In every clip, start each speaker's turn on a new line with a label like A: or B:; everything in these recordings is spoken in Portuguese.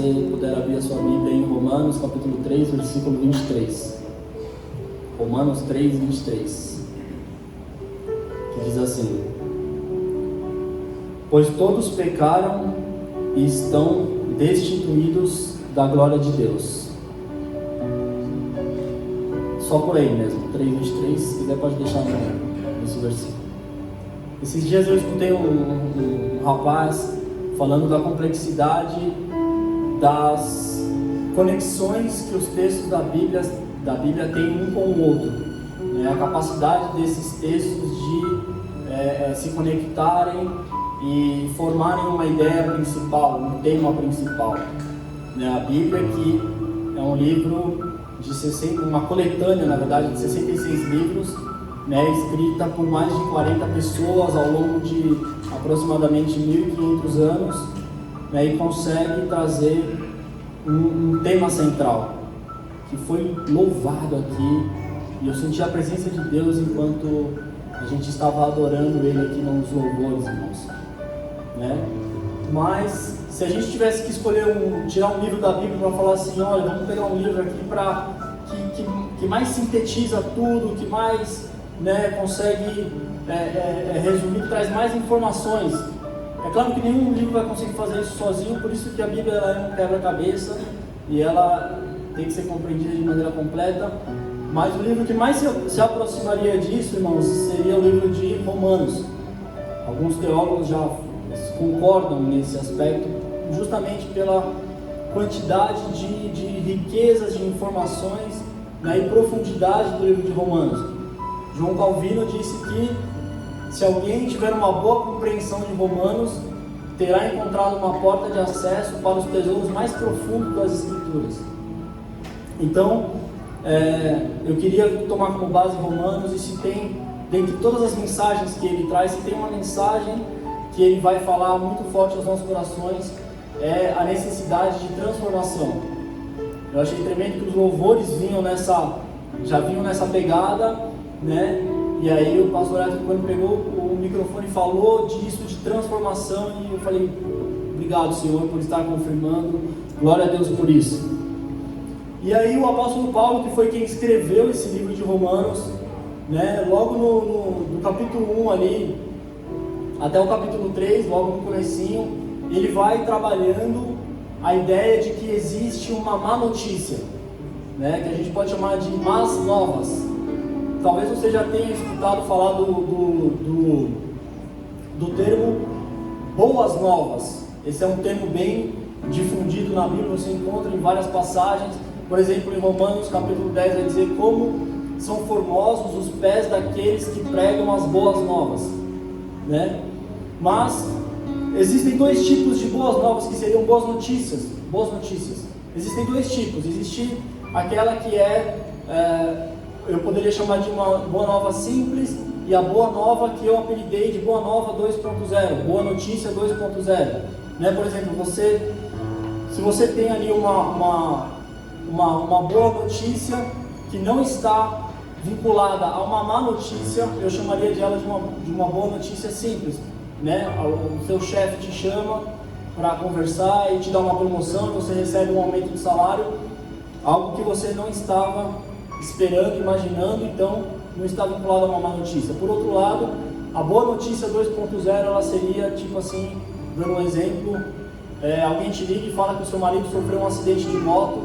A: Se você puder abrir a sua Bíblia em Romanos, capítulo 3, versículo 23. Romanos 3, 23. Que diz assim: pois todos pecaram e estão destituídos da glória de Deus. Só por aí mesmo, 3:23, se quiser pode deixar nesse versículo. Esses dias eu escutei um rapaz falando da complexidade das conexões que os textos da Bíblia têm um com o outro, né? A capacidade desses textos de se conectarem e formarem uma ideia principal, um tema principal, né? A Bíblia, que é um livro uma coletânea, na verdade, de 66 livros, né, escrita por mais de 40 pessoas ao longo de aproximadamente 1.500 anos, né, e consegue trazer um tema central, que foi louvado aqui, e eu senti a presença de Deus enquanto a gente estava adorando Ele aqui nos louvores, irmãos, né? Mas se a gente tivesse que escolher tirar um livro da Bíblia para falar assim, olha, vamos pegar um livro aqui que mais sintetiza tudo, que mais, né, consegue resumir, que traz mais informações. É claro que nenhum livro vai conseguir fazer isso sozinho, por isso que a Bíblia é um quebra-cabeça e ela tem que ser compreendida de maneira completa. Mas o livro que mais se aproximaria disso, irmãos, seria o livro de Romanos. Alguns teólogos já concordam nesse aspecto, justamente pela quantidade de riquezas de informações, né, e profundidade do livro de Romanos. João Calvino disse que se alguém tiver uma boa compreensão de Romanos, terá encontrado uma porta de acesso para os tesouros mais profundos das Escrituras. Então, eu queria tomar como base Romanos, e se tem, dentre todas as mensagens que ele traz, se tem uma mensagem que ele vai falar muito forte aos nossos corações, é a necessidade de transformação. Eu achei tremendo que os louvores já vinham nessa pegada, né? E aí o pastor Edson, quando pegou o microfone, falou disso, de transformação, e eu falei, obrigado, Senhor, por estar confirmando, glória a Deus por isso. E aí o apóstolo Paulo, que foi quem escreveu esse livro de Romanos, né? Logo no capítulo 1 ali, até o capítulo 3, logo no comecinho, ele vai trabalhando a ideia de que existe uma má notícia, né, que a gente pode chamar de más novas. Talvez você já tenha escutado falar do termo boas novas. Esse é um termo bem difundido na Bíblia, você encontra em várias passagens. Por exemplo, em Romanos capítulo 10 vai dizer como são formosos os pés daqueles que pregam as boas novas, né? Mas existem dois tipos de boas novas que seriam boas notícias. Existem dois tipos. Existe aquela que eu poderia chamar de uma boa nova simples, e a boa nova que eu apelidei de boa nova 2.0, boa notícia 2.0. Né? Por exemplo, se você tem ali uma boa notícia que não está vinculada a uma má notícia, eu chamaria de ela de uma boa notícia simples. Né? O seu chefe te chama para conversar e te dá uma promoção, e você recebe um aumento de salário, algo que você não estava esperando, imaginando, então não está vinculado a uma má notícia. Por outro lado, a boa notícia 2.0, ela seria tipo assim, dando um exemplo, alguém te liga e fala que o seu marido sofreu um acidente de moto,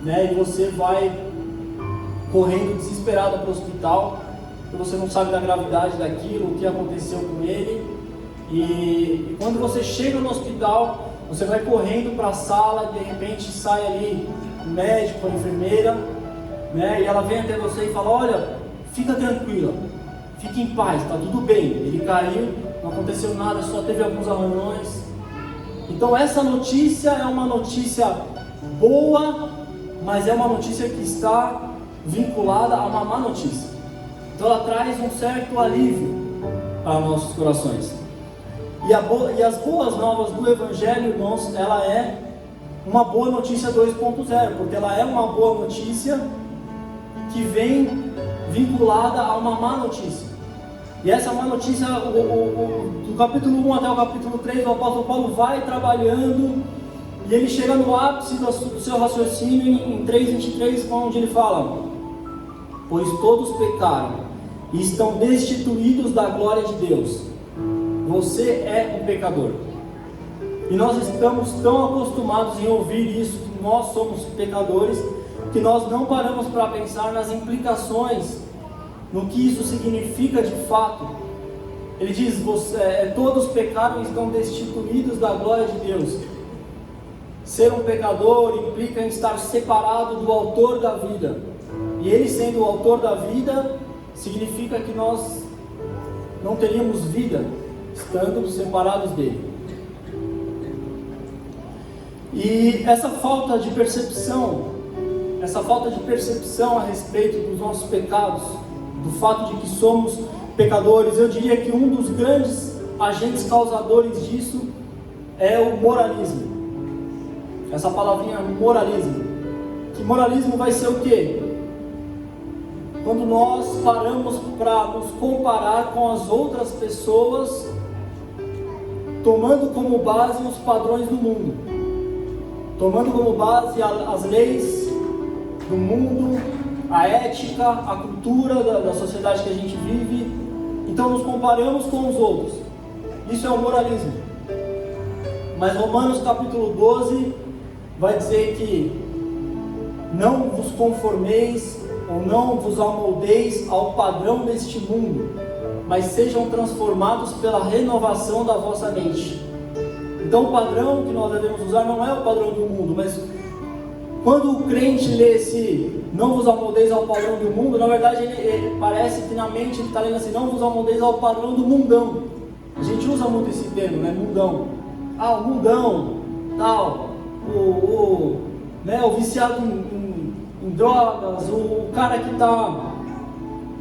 A: né? E você vai correndo desesperado para o hospital, porque você não sabe da gravidade daquilo, o que aconteceu com ele. E quando você chega no hospital, você vai correndo para a sala, de repente sai ali o médico, a enfermeira, né? E ela vem até você e fala, olha, fica tranquila, fique em paz, está tudo bem, ele caiu, não aconteceu nada, só teve alguns arranhões. Então essa notícia é uma notícia boa, mas é uma notícia que está vinculada a uma má notícia. Então ela traz um certo alívio para nossos corações. E as boas novas do Evangelho, irmãos, ela é uma boa notícia 2.0, porque ela é uma boa notícia que vem vinculada a uma má notícia. E essa má notícia, do capítulo 1 até o capítulo 3, o apóstolo Paulo vai trabalhando E ele chega no ápice do seu raciocínio em 3:23, onde ele fala: pois todos pecaram e estão destituídos da glória de Deus. Você é um pecador. E nós estamos tão acostumados em ouvir isso, que nós somos pecadores, que nós não paramos para pensar nas implicações, no que isso significa de fato. Ele diz: todos pecaram e estão destituídos da glória de Deus. Ser um pecador implica em estar separado do autor da vida. E ele sendo o autor da vida, significa que nós não teríamos vida estando separados dele. E essa falta de percepção a respeito dos nossos pecados, do fato de que somos pecadores, eu diria que um dos grandes agentes causadores disso é o moralismo. Essa palavrinha moralismo. Que moralismo vai ser o quê? Quando nós paramos para nos comparar com as outras pessoas, tomando como base os padrões do mundo, tomando como base as leis do mundo, a ética, a cultura da sociedade que a gente vive. Então nos comparamos com os outros. Isso é o moralismo. Mas Romanos capítulo 12 vai dizer que não vos conformeis ou não vos amoldeis ao padrão deste mundo, mas sejam transformados pela renovação da vossa mente. Então o padrão que nós devemos usar não é o padrão do mundo, mas quando o crente lê esse não vos amoldeis ao padrão do mundo, na verdade ele parece que na mente ele está lendo assim: não vos amoldeis ao padrão do mundão. A gente usa muito esse termo, né? Mundão. O mundão, tal, o viciado em drogas, o cara que está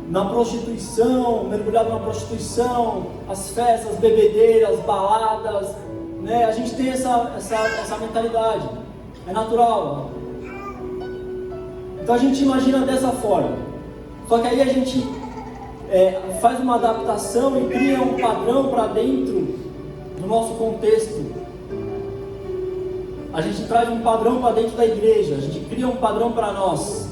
A: na prostituição, mergulhado na prostituição, as festas, bebedeiras, baladas, né? A gente tem essa mentalidade, é natural. Então a gente imagina dessa forma. Só que aí a gente faz uma adaptação e cria um padrão para dentro do nosso contexto. A gente traz um padrão para dentro da igreja, a gente cria um padrão para nós.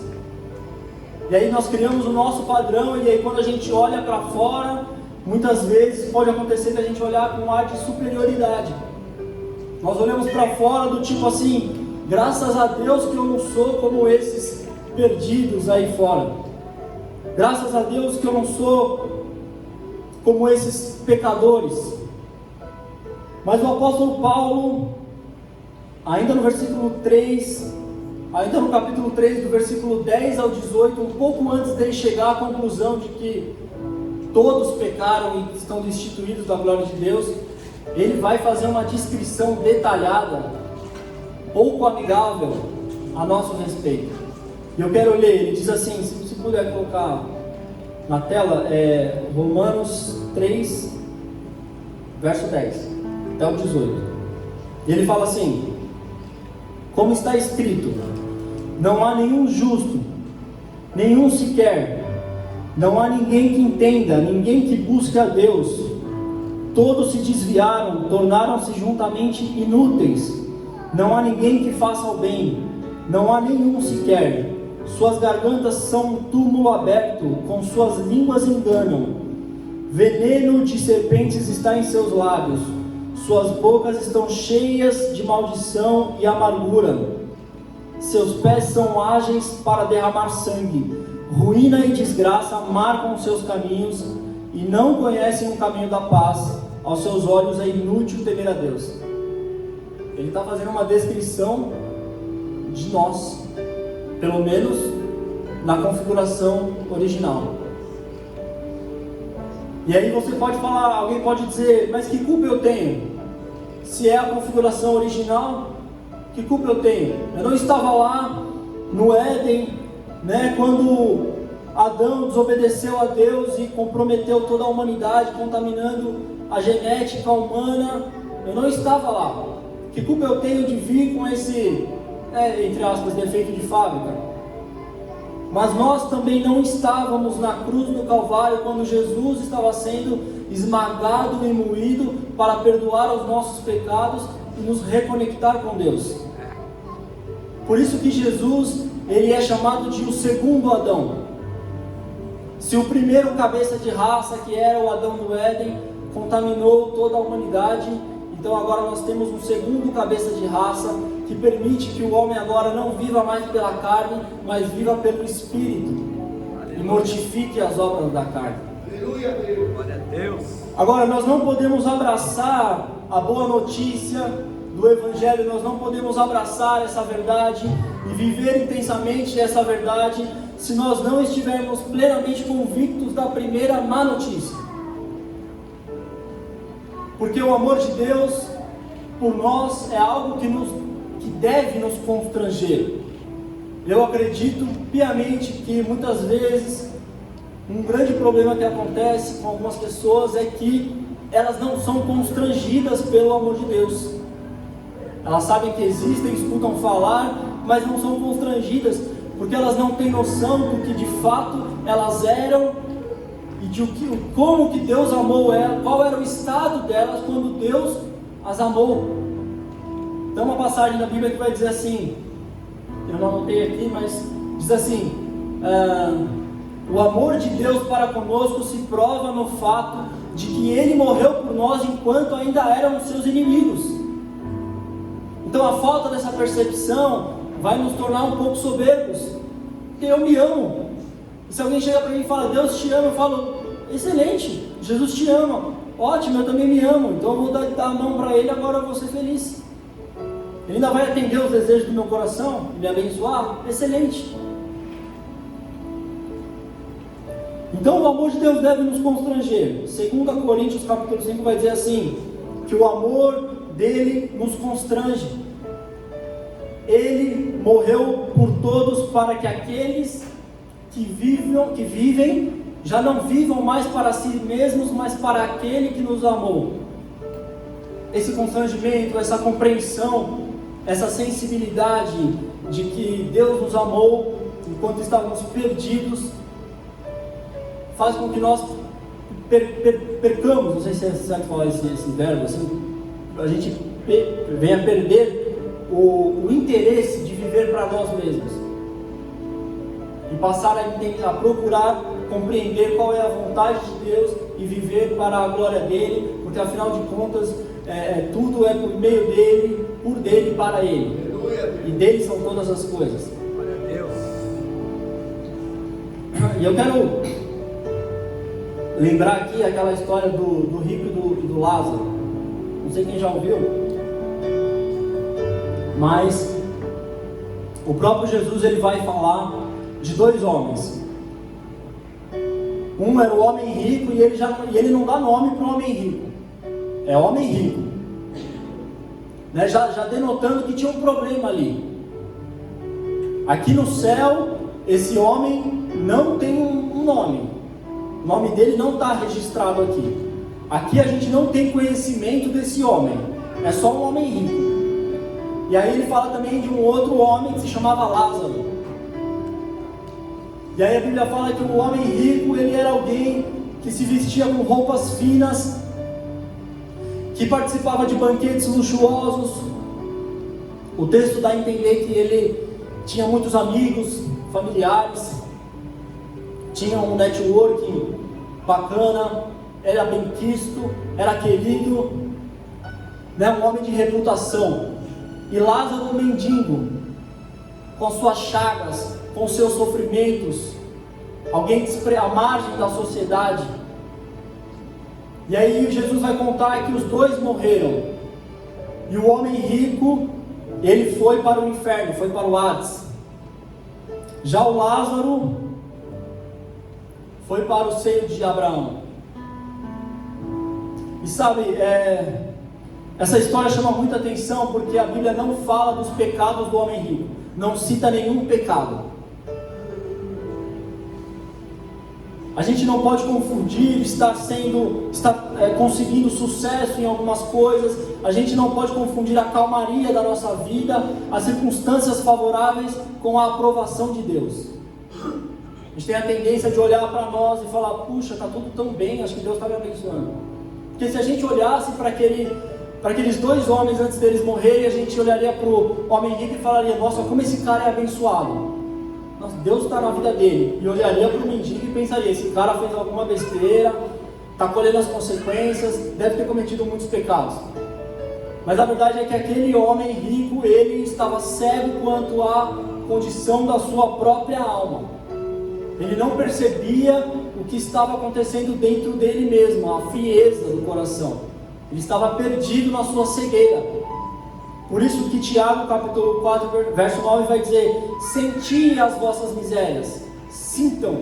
A: E aí nós criamos o nosso padrão, e aí quando a gente olha para fora, muitas vezes pode acontecer que a gente olhar com um ar de superioridade. Nós olhamos para fora do tipo assim: graças a Deus que eu não sou como esses perdidos aí fora. Graças a Deus que eu não sou como esses pecadores. Mas o apóstolo Paulo, ainda no versículo 3, ainda no capítulo 3, do versículo 10 ao 18, um pouco antes dele chegar à conclusão de que todos pecaram e estão destituídos da glória de Deus, ele vai fazer uma descrição detalhada, pouco amigável a nosso respeito. E eu quero ler, ele diz assim, se puder colocar na tela, Romanos 3, verso 10 até o 18. E ele fala assim: como está escrito, não há nenhum justo, nenhum sequer, não há ninguém que entenda, ninguém que busque a Deus. Todos se desviaram, tornaram-se juntamente inúteis. Não há ninguém que faça o bem, não há nenhum sequer. Suas gargantas são um túmulo aberto, com suas línguas enganam. Veneno de serpentes está em seus lábios, suas bocas estão cheias de maldição e amargura. Seus pés são ágeis para derramar sangue. Ruína e desgraça marcam seus caminhos, e não conhecem o caminho da paz. Aos seus olhos é inútil temer a Deus. Ele está fazendo uma descrição de nós, pelo menos na configuração original. E aí você pode falar, alguém pode dizer: mas que culpa eu tenho? Se é a configuração original, que culpa eu tenho? Eu não estava lá no Éden, né, quando Adão desobedeceu a Deus e comprometeu toda a humanidade, contaminando a genética humana. Eu não estava lá. Que culpa eu tenho de vir com esse, entre aspas, defeito de fábrica? Mas nós também não estávamos na cruz do Calvário quando Jesus estava sendo esmagado e moído para perdoar os nossos pecados e nos reconectar com Deus. Por isso que Jesus, ele é chamado de o segundo Adão. Se o primeiro cabeça de raça, que era o Adão do Éden, contaminou toda a humanidade, então agora nós temos um segundo cabeça de raça, que permite que o homem agora não viva mais pela carne, mas viva pelo Espírito, e mortifique as obras da carne.
B: Aleluia, Deus. Glória a Deus.
A: Agora, nós não podemos abraçar a boa notícia do Evangelho, nós não podemos abraçar essa verdade e viver intensamente essa verdade, se nós não estivermos plenamente convictos da primeira má notícia. Porque o amor de Deus por nós é algo que deve nos constranger. Eu acredito piamente que muitas vezes um grande problema que acontece com algumas pessoas é que elas não são constrangidas pelo amor de Deus. Elas sabem que existem, escutam falar, mas não são constrangidas, porque elas não têm noção do que de fato elas eram e de como que Deus amou elas, qual era o estado delas quando Deus as amou. Tem uma passagem na Bíblia que vai dizer assim, eu não anotei aqui, mas diz assim: o amor de Deus para conosco se prova no fato de que Ele morreu por nós enquanto ainda éramos seus inimigos. Então a falta dessa percepção vai nos tornar um pouco soberbos, porque eu me amo. E se alguém chega para mim e fala, Deus te ama, eu falo, excelente, Jesus te ama, ótimo, eu também me amo, então eu vou dar a mão para Ele, agora eu vou ser feliz. Ele ainda vai atender os desejos do meu coração, me abençoar, excelente. Então o amor de Deus deve nos constranger. 2 Coríntios capítulo 5 vai dizer assim, que o amor dele nos constrange. Ele morreu por todos para que aqueles que vivem já não vivam mais para si mesmos, mas para aquele que nos amou. Esse constrangimento, essa compreensão, essa sensibilidade de que Deus nos amou enquanto estávamos perdidos, faz com que nós percamos, não sei se é certo falar esse verbo assim, a gente venha perder o interesse de viver para nós mesmos e passar a procurar compreender qual é a vontade de Deus e viver para a glória dele, porque afinal de contas tudo é por meio dele, por dele, para ele, e dele são todas as coisas.
B: Glória a Deus.
A: E eu quero lembrar aqui aquela história do rico e do Lázaro. Não sei quem já ouviu, mas o próprio Jesus ele vai falar de dois homens. Um era o homem rico e ele não dá nome para o homem rico, é homem rico, né? já denotando que tinha um problema ali. Aqui no céu esse homem não tem um nome, o nome dele não está registrado aqui. Aqui a gente não tem conhecimento desse homem, é só um homem rico. E aí ele fala também de um outro homem que se chamava Lázaro. E aí a Bíblia fala que o homem rico, ele era alguém que se vestia com roupas finas, que participava de banquetes luxuosos. O texto dá a entender que ele tinha muitos amigos, familiares, tinha um networking bacana, era bem quisto, era querido, né? Um homem de reputação. E Lázaro, um mendigo, com suas chagas, com seus sofrimentos, alguém à margem da sociedade. E aí Jesus vai contar que os dois morreram, e o homem rico, ele foi para o inferno, foi para o Hades. Já o Lázaro foi para o seio de Abraão. E sabe, essa história chama muita atenção, porque a Bíblia não fala dos pecados do homem rico, não cita nenhum pecado. A gente não pode confundir estar conseguindo sucesso em algumas coisas. A gente não pode confundir a calmaria da nossa vida, as circunstâncias favoráveis, com a aprovação de Deus. A gente tem a tendência de olhar para nós e falar, puxa, está tudo tão bem, acho que Deus está me abençoando. Porque se a gente olhasse para para aqueles dois homens antes deles morrerem, a gente olharia para o homem rico e falaria: nossa, como esse cara é abençoado. Nossa, Deus está na vida dele. E olharia para o mendigo e pensaria: esse cara fez alguma besteira, está colhendo as consequências, deve ter cometido muitos pecados. Mas a verdade é que aquele homem rico, ele estava cego quanto à condição da sua própria alma. Ele não percebia o que estava acontecendo dentro dele mesmo, a frieza do coração. Ele estava perdido na sua cegueira. Por isso que Tiago, capítulo 4, verso 9, vai dizer: senti as vossas misérias, sintam,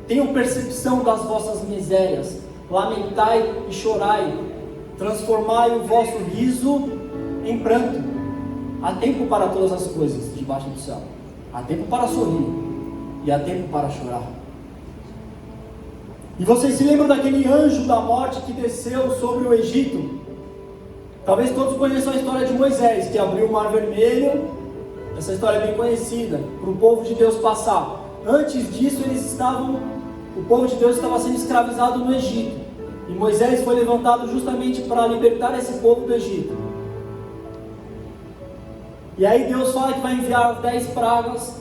A: tenham percepção das vossas misérias, lamentai e chorai, transformai o vosso riso em pranto. Há tempo para todas as coisas debaixo do céu. Há tempo para sorrir e há tempo para chorar. E vocês se lembram daquele anjo da morte que desceu sobre o Egito? Talvez todos conheçam a história de Moisés, que abriu o Mar Vermelho. Essa história é bem conhecida, para o povo de Deus passar. Antes disso, o povo de Deus estava sendo escravizado no Egito. E Moisés foi levantado justamente para libertar esse povo do Egito. E aí Deus fala que vai enviar as 10 pragas.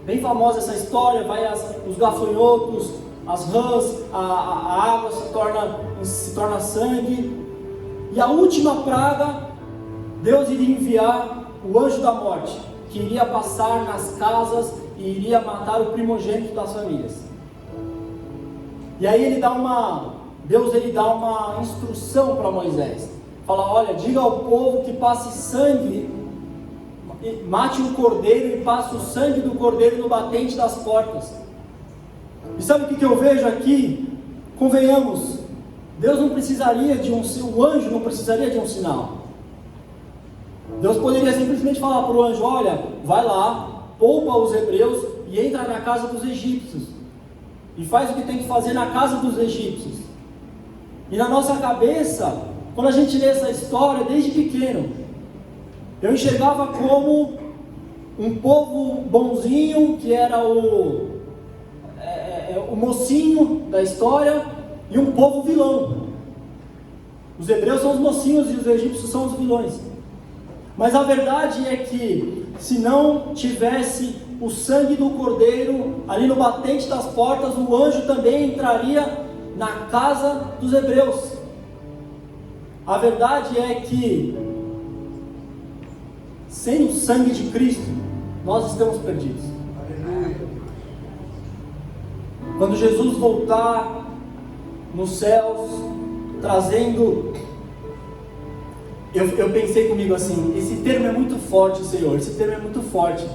A: Bem famosa essa história, os gafanhotos, as rãs, a água se torna sangue. E a última praga, Deus iria enviar o anjo da morte, que iria passar nas casas e iria matar o primogênito das famílias. E aí Deus dá uma instrução para Moisés. Fala: olha, diga ao povo que passe sangue, mate um cordeiro e passe o sangue do cordeiro no batente das portas. E sabe o que eu vejo aqui? Convenhamos, Deus não precisaria o anjo não precisaria de um sinal. Deus poderia simplesmente falar para o anjo: olha, vai lá, poupa os hebreus e entra na casa dos egípcios. E faz o que tem que fazer na casa dos egípcios. E na nossa cabeça, quando a gente lê essa história, desde pequeno, eu enxergava como um povo bonzinho, que era o mocinho da história, e um povo vilão. Os hebreus são os mocinhos e os egípcios são os vilões. Mas a verdade é que, se não tivesse o sangue do cordeiro ali no batente das portas, o anjo também entraria na casa dos hebreus. A verdade é que, sem o sangue de Cristo, nós estamos perdidos. Quando Jesus voltar nos céus, trazendo... Eu pensei comigo assim: esse termo é muito forte, Senhor, esse termo é muito forte.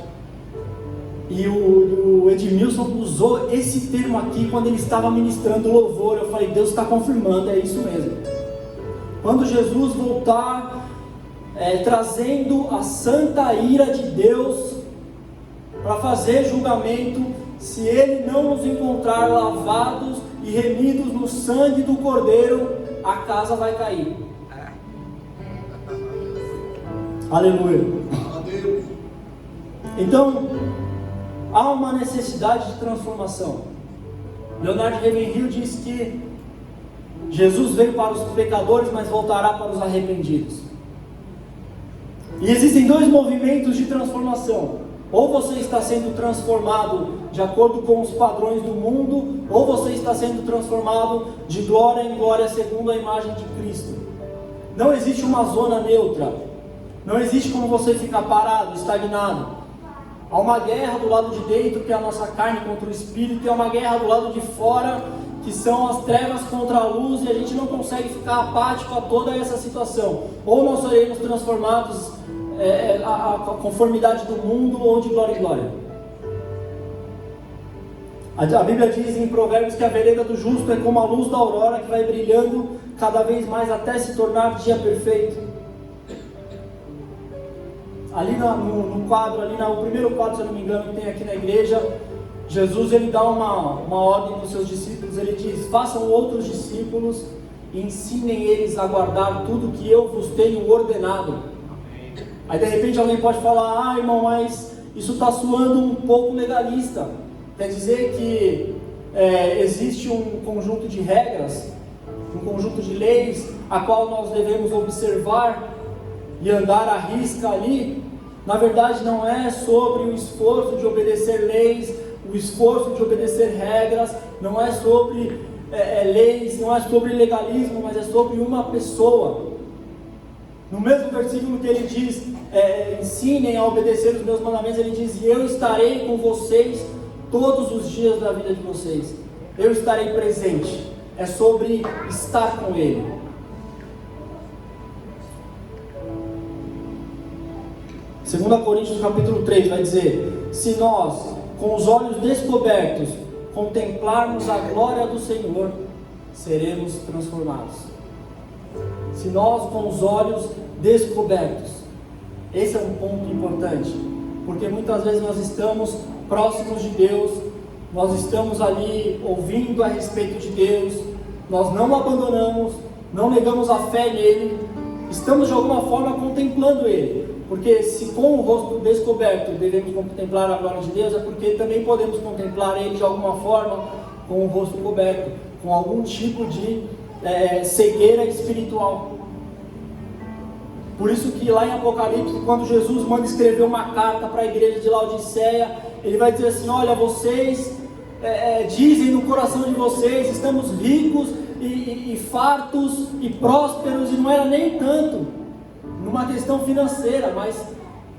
A: E o Edmilson usou esse termo aqui quando ele estava ministrando louvor. Eu falei: Deus está confirmando, é isso mesmo. Quando Jesus voltar, trazendo a santa ira de Deus para fazer julgamento, se Ele não nos encontrar lavados e remidos no sangue do Cordeiro, a casa vai cair. Aleluia. Então, há uma necessidade de transformação. Leonard Ravenhill diz que Jesus veio para os pecadores, mas voltará para os arrependidos. E existem dois movimentos de transformação: ou você está sendo transformado de acordo com os padrões do mundo, ou você está sendo transformado de glória em glória segundo a imagem de Cristo. Não existe uma zona neutra. Não existe como você ficar parado, estagnado. Há uma guerra do lado de dentro, que é a nossa carne contra o espírito, e há uma guerra do lado de fora, que são as trevas contra a luz, e a gente não consegue ficar apático a toda essa situação. Ou nós seremos transformados a conformidade do mundo, ou de glória em glória. A Bíblia diz em Provérbios que a vereda do justo é como a luz da aurora, que vai brilhando cada vez mais até se tornar dia perfeito. Ali no quadro, o primeiro quadro, se eu não me engano, que tem aqui na igreja, Jesus ele dá uma ordem para os seus discípulos. Ele diz: façam outros discípulos e ensinem eles a guardar tudo que eu vos tenho ordenado. Aí de repente alguém pode falar: irmão, mas isso está soando um pouco legalista. Quer dizer que existe um conjunto de regras, um conjunto de leis a qual nós devemos observar e andar à risca ali, na verdade não é sobre o esforço de obedecer leis, o esforço de obedecer regras, não é sobre leis, não é sobre legalismo, mas é sobre uma pessoa. No mesmo versículo que ele diz, ensinem a obedecer os meus mandamentos, ele diz, e eu estarei com vocês todos os dias da vida de vocês. Eu estarei presente. É sobre estar com Ele. Segunda Coríntios capítulo 3 vai dizer, se nós, com os olhos descobertos, contemplarmos a glória do Senhor, seremos transformados. Se nós, com os olhos descobertos, esse é um ponto importante, porque muitas vezes nós estamos próximos de Deus, nós estamos ali ouvindo a respeito de Deus, nós não o abandonamos, não negamos a fé nele, estamos de alguma forma contemplando Ele, porque se com o rosto descoberto devemos contemplar a glória de Deus, é porque também podemos contemplar Ele de alguma forma com o rosto coberto, com algum tipo de cegueira espiritual. Por isso que lá em Apocalipse, quando Jesus manda escrever uma carta para a igreja de Laodiceia, ele vai dizer assim, olha, vocês dizem no coração de vocês, estamos ricos e fartos e prósperos, e não era nem tanto numa questão financeira, mas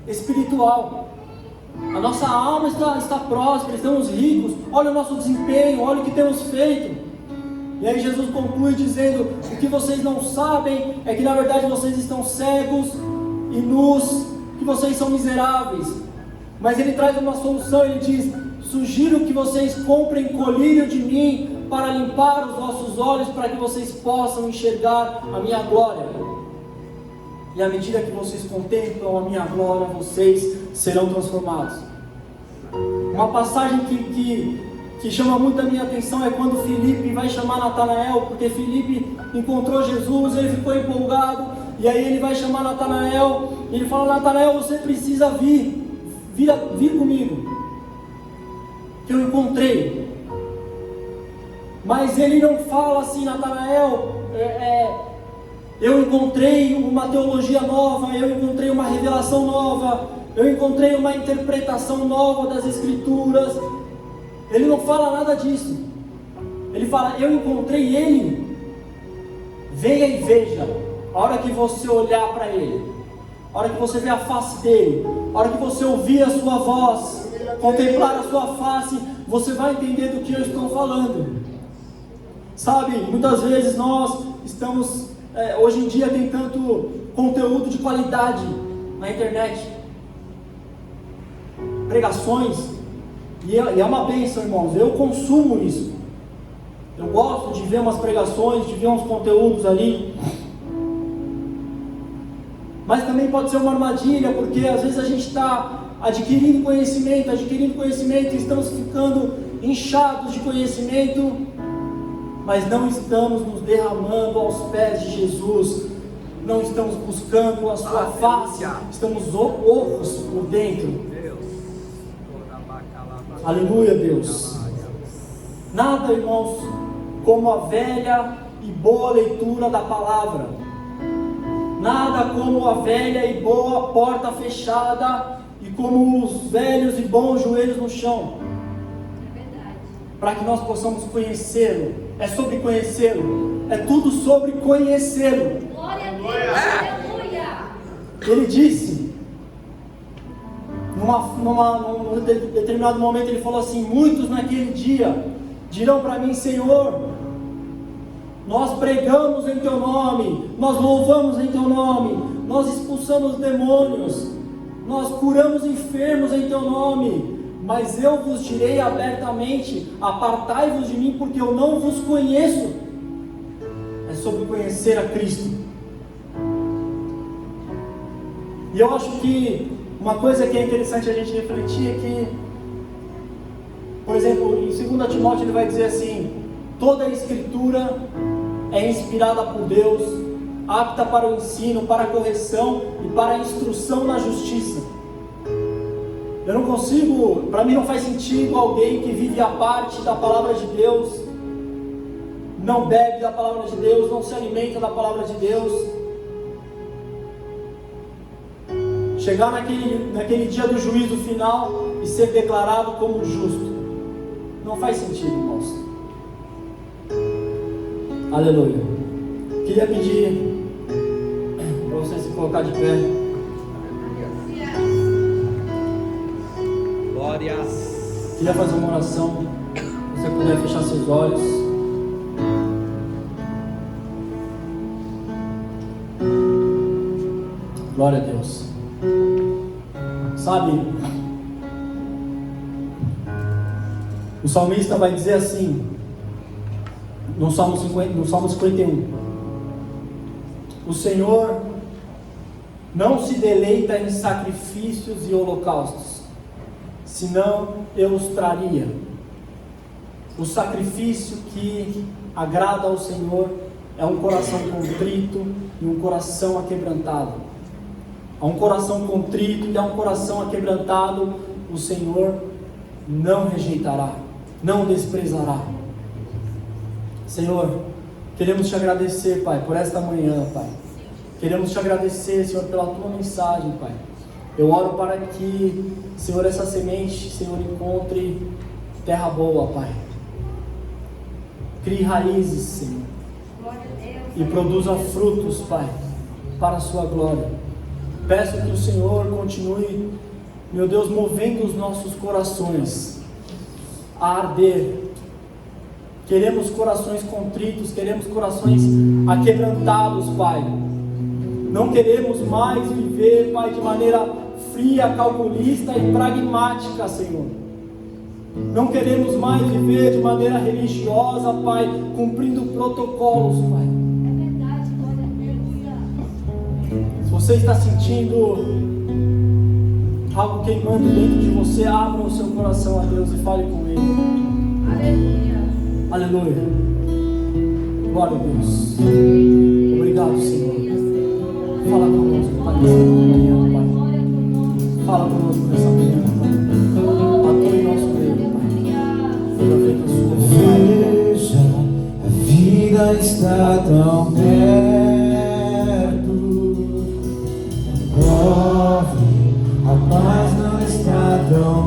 A: espiritual. A nossa alma está próspera, estamos ricos, olha o nosso desempenho, olha o que temos feito. E aí Jesus conclui dizendo, o que vocês não sabem é que na verdade vocês estão cegos e nus, que vocês são miseráveis. Mas ele traz uma solução, ele diz, sugiro que vocês comprem colírio de mim para limpar os vossos olhos, para que vocês possam enxergar a minha glória. E à medida que vocês contemplam a minha glória, vocês serão transformados. Uma passagem que chama muito a minha atenção é quando Filipe vai chamar Natanael, porque Filipe encontrou Jesus, ele ficou empolgado, e aí ele vai chamar Natanael, e ele fala, Natanael, você precisa vir comigo, que eu encontrei. Mas ele não fala assim, Natanael, eu encontrei uma teologia nova, eu encontrei uma revelação nova, eu encontrei uma interpretação nova das Escrituras. Ele não fala nada disso. Ele fala, eu encontrei Ele. Venha e veja. A hora que você olhar para Ele, a hora que você ver a face dele, a hora que você ouvir a sua voz, contemplar a sua face, você vai entender do que eu estou falando. Sabe, muitas vezes nós estamos, hoje em dia tem tanto conteúdo de qualidade na internet, pregações, e é uma bênção, irmãos, eu consumo isso, eu gosto de ver umas pregações, de ver uns conteúdos ali, mas também pode ser uma armadilha, porque às vezes a gente está adquirindo conhecimento, e estamos ficando inchados de conhecimento, mas não estamos nos derramando aos pés de Jesus, não estamos buscando a sua face, estamos ocos por dentro. Aleluia, Deus. Nada, irmãos, como a velha e boa leitura da palavra. Nada como a velha e boa porta fechada e como os velhos e bons joelhos no chão. Para que nós possamos conhecê-lo. É sobre conhecê-lo. É tudo sobre conhecê-lo.
C: Glória a Deus. Aleluia.
A: Ele disse, num determinado momento ele falou assim, muitos naquele dia dirão para mim, Senhor, nós pregamos em teu nome, nós louvamos em teu nome, nós expulsamos demônios, nós curamos enfermos em teu nome, mas eu vos direi abertamente, apartai-vos de mim, porque eu não vos conheço. É sobre conhecer a Cristo. E eu acho que uma coisa que é interessante a gente refletir é que, por exemplo, em 2 Timóteo ele vai dizer assim, toda a Escritura é inspirada por Deus, apta para o ensino, para a correção e para a instrução na justiça. Eu não consigo, para mim não faz sentido alguém que vive à parte da palavra de Deus, não bebe da palavra de Deus, não se alimenta da palavra de Deus, chegar naquele dia do juízo final e ser declarado como justo, não faz sentido, irmãos. Aleluia. Queria pedir para você se colocar de pé.
B: Glórias.
A: Queria fazer uma oração. Se você puder fechar seus olhos. Glória a Deus. Sabe, o salmista vai dizer assim, no Salmo 51: o Senhor não se deleita em sacrifícios e holocaustos, senão eu os traria. O sacrifício que agrada ao Senhor é um coração contrito e um coração aquebrantado. A um coração contrito e a um coração aquebrantado, o Senhor não rejeitará, não desprezará. Senhor, queremos te agradecer, Pai, por esta manhã, Pai. Queremos te agradecer, Senhor, pela tua mensagem, Pai. Eu oro para que, Senhor, essa semente, Senhor, encontre terra boa, Pai. Crie raízes, Senhor, e produza frutos, Pai, para a sua glória. Peço que o Senhor continue, meu Deus, movendo os nossos corações a arder. Queremos corações contritos, queremos corações aquebrantados, Pai. Não queremos mais viver, Pai, de maneira fria, calculista e pragmática, Senhor. Não queremos mais viver de maneira religiosa, Pai, cumprindo protocolos, Pai. Se você está sentindo algo queimando dentro de você, abra o seu coração a Deus e fale com Ele. Aleluia. Aleluia. Glória a Deus. Obrigado, Senhor. Fala conosco, Pai, nessa manhã, Pai. Fala conosco nessa manhã, Pai. Atua em nosso meio, Pai. Seja feita a sua vontade.
D: Veja, a vida está tão perto. Corre, a paz não está tão